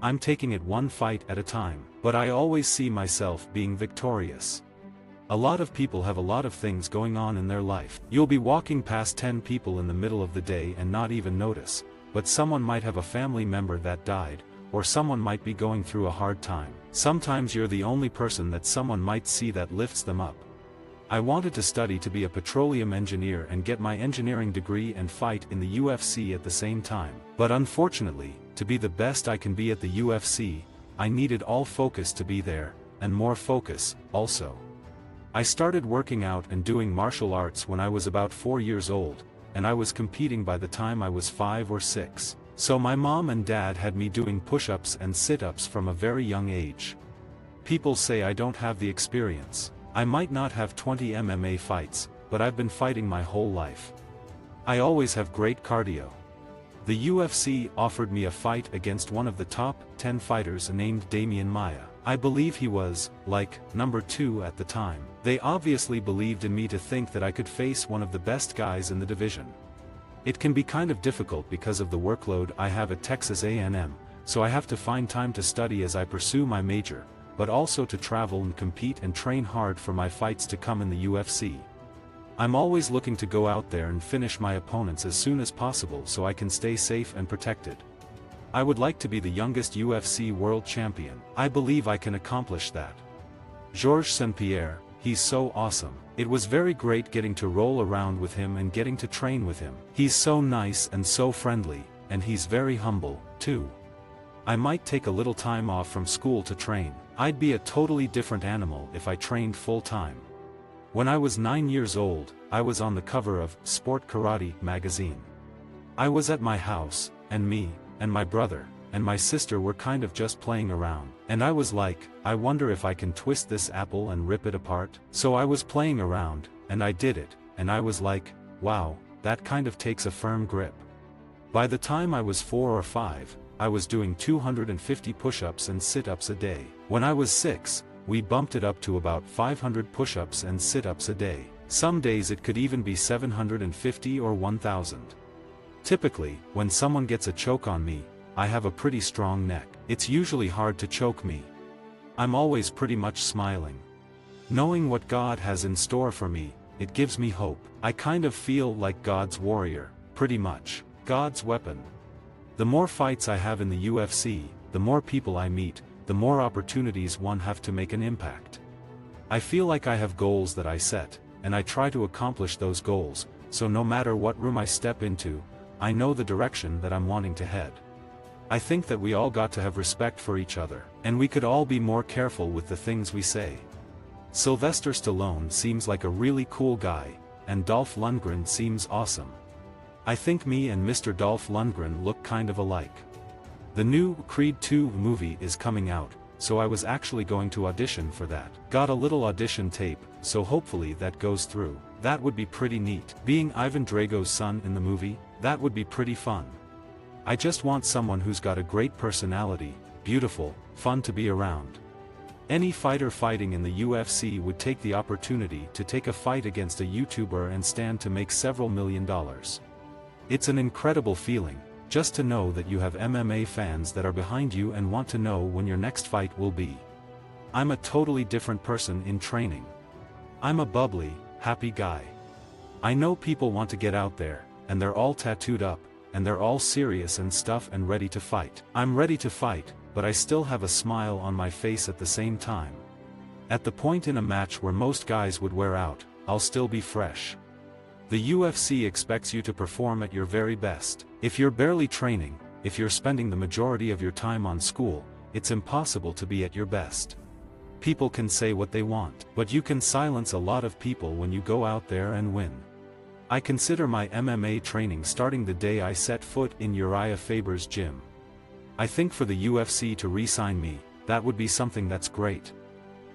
I'm taking it one fight at a time, but I always see myself being victorious. A lot of people have a lot of things going on in their life. You'll be walking past 10 people in the middle of the day and not even notice, but someone might have a family member that died, or someone might be going through a hard time. Sometimes you're the only person that someone might see that lifts them up. I wanted to study to be a petroleum engineer and get my engineering degree and fight in the UFC at the same time. But unfortunately, to be the best I can be at the UFC, I needed all focus to be there, and more focus, also. I started working out and doing martial arts when I was about 4 years old, and I was competing by the time I was 5 or 6. So my mom and dad had me doing push-ups and sit-ups from a very young age. People say I don't have the experience. I might not have 20 MMA fights, but I've been fighting my whole life. I always have great cardio. The UFC offered me a fight against one of the top 10 fighters named Damian Maia. I believe he was, like, number 2 at the time. They obviously believed in me to think that I could face one of the best guys in the division. It can be kind of difficult because of the workload I have at Texas A&M, so I have to find time to study as I pursue my major, but also to travel and compete and train hard for my fights to come in the UFC. I'm always looking to go out there and finish my opponents as soon as possible so I can stay safe and protected. I would like to be the youngest UFC world champion. I believe I can accomplish that. Georges St-Pierre, he's so awesome. It was very great getting to roll around with him and getting to train with him. He's so nice and so friendly, and he's very humble, too. I might take a little time off from school to train. I'd be a totally different animal if I trained full-time. When I was 9 years old, I was on the cover of Sport Karate magazine. I was at my house, and me, and my brother, and my sister were kind of just playing around, and I was like, I wonder if I can twist this apple and rip it apart. So I was playing around, and I did it, and I was like, wow, that kind of takes a firm grip. By the time I was 4 or 5, I was doing 250 push-ups and sit-ups a day. When I was 6, we bumped it up to about 500 push-ups and sit-ups a day. Some days it could even be 750 or 1,000. Typically, when someone gets a choke on me, I have a pretty strong neck. It's usually hard to choke me. I'm always pretty much smiling. Knowing what God has in store for me, it gives me hope. I kind of feel like God's warrior, pretty much. God's weapon. The more fights I have in the UFC, the more people I meet, the more opportunities one have to make an impact. I feel like I have goals that I set, and I try to accomplish those goals, so no matter what room I step into, I know the direction that I'm wanting to head. I think that we all got to have respect for each other, and we could all be more careful with the things we say. Sylvester Stallone seems like a really cool guy, and Dolph Lundgren seems awesome. I think me and Mr. Dolph Lundgren look kind of alike. The new Creed 2 movie is coming out, so I was actually going to audition for that. Got a little audition tape, so hopefully that goes through. That would be pretty neat. Being Ivan Drago's son in the movie, that would be pretty fun. I just want someone who's got a great personality, beautiful, fun to be around. Any fighter fighting in the UFC would take the opportunity to take a fight against a YouTuber and stand to make several $1 million. It's an incredible feeling, just to know that you have MMA fans that are behind you and want to know when your next fight will be. I'm a totally different person in training. I'm a bubbly, happy guy. I know people want to get out there, and they're all tattooed up, and they're all serious and stuff and ready to fight. I'm ready to fight, but I still have a smile on my face at the same time. At the point in a match where most guys would wear out, I'll still be fresh. The UFC expects you to perform at your very best. If you're barely training, if you're spending the majority of your time on school, it's impossible to be at your best. People can say what they want, but you can silence a lot of people when you go out there and win. I consider my MMA training starting the day I set foot in Uriah Faber's gym. I think for the UFC to re-sign me, that would be something that's great.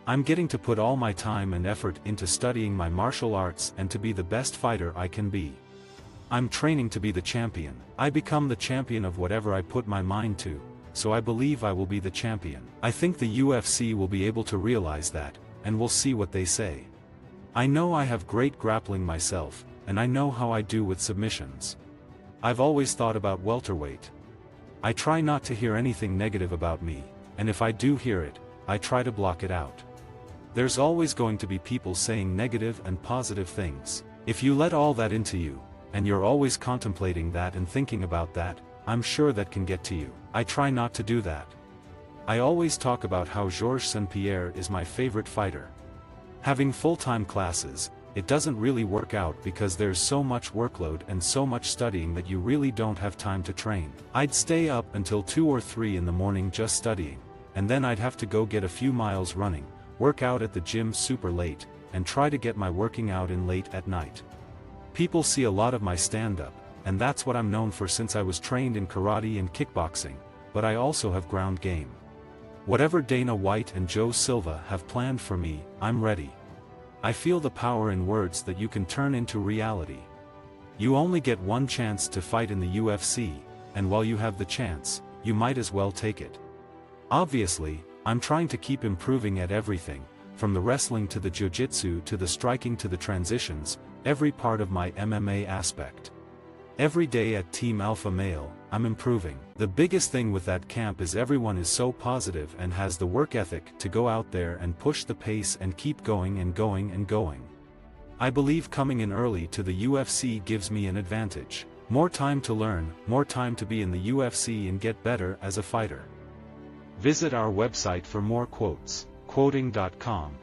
I'm getting to put all my time and effort into studying my martial arts and to be the best fighter I can be. I'm training to be the champion. I become the champion of whatever I put my mind to, so I believe I will be the champion. I think the UFC will be able to realize that, and we'll see what they say. I know I have great grappling myself, and I know how I do with submissions. I've always thought about welterweight. I try not to hear anything negative about me, and if I do hear it, I try to block it out. There's always going to be people saying negative and positive things. If you let all that into you, and you're always contemplating that and thinking about that, I'm sure that can get to you. I try not to do that. I always talk about how Georges St-Pierre is my favorite fighter. Having full-time classes, it doesn't really work out because there's so much workload and so much studying that you really don't have time to train. I'd stay up until 2 or 3 in the morning just studying, and then I'd have to go get a few miles running, work out at the gym super late, and try to get my working out in late at night. People see a lot of my stand-up, and that's what I'm known for since I was trained in karate and kickboxing, but I also have ground game. Whatever Dana White and Joe Silva have planned for me, I'm ready. I feel the power in words that you can turn into reality. You only get one chance to fight in the UFC, and while you have the chance, you might as well take it. Obviously, I'm trying to keep improving at everything, from the wrestling to the jiu-jitsu to the striking to the transitions, every part of my MMA aspect. Every day at Team Alpha Male, I'm improving. The biggest thing with that camp is everyone is so positive and has the work ethic to go out there and push the pace and keep going and going and going. I believe coming in early to the UFC gives me an advantage. More time to learn, more time to be in the UFC and get better as a fighter. Visit our website for more quotes, quoting.com.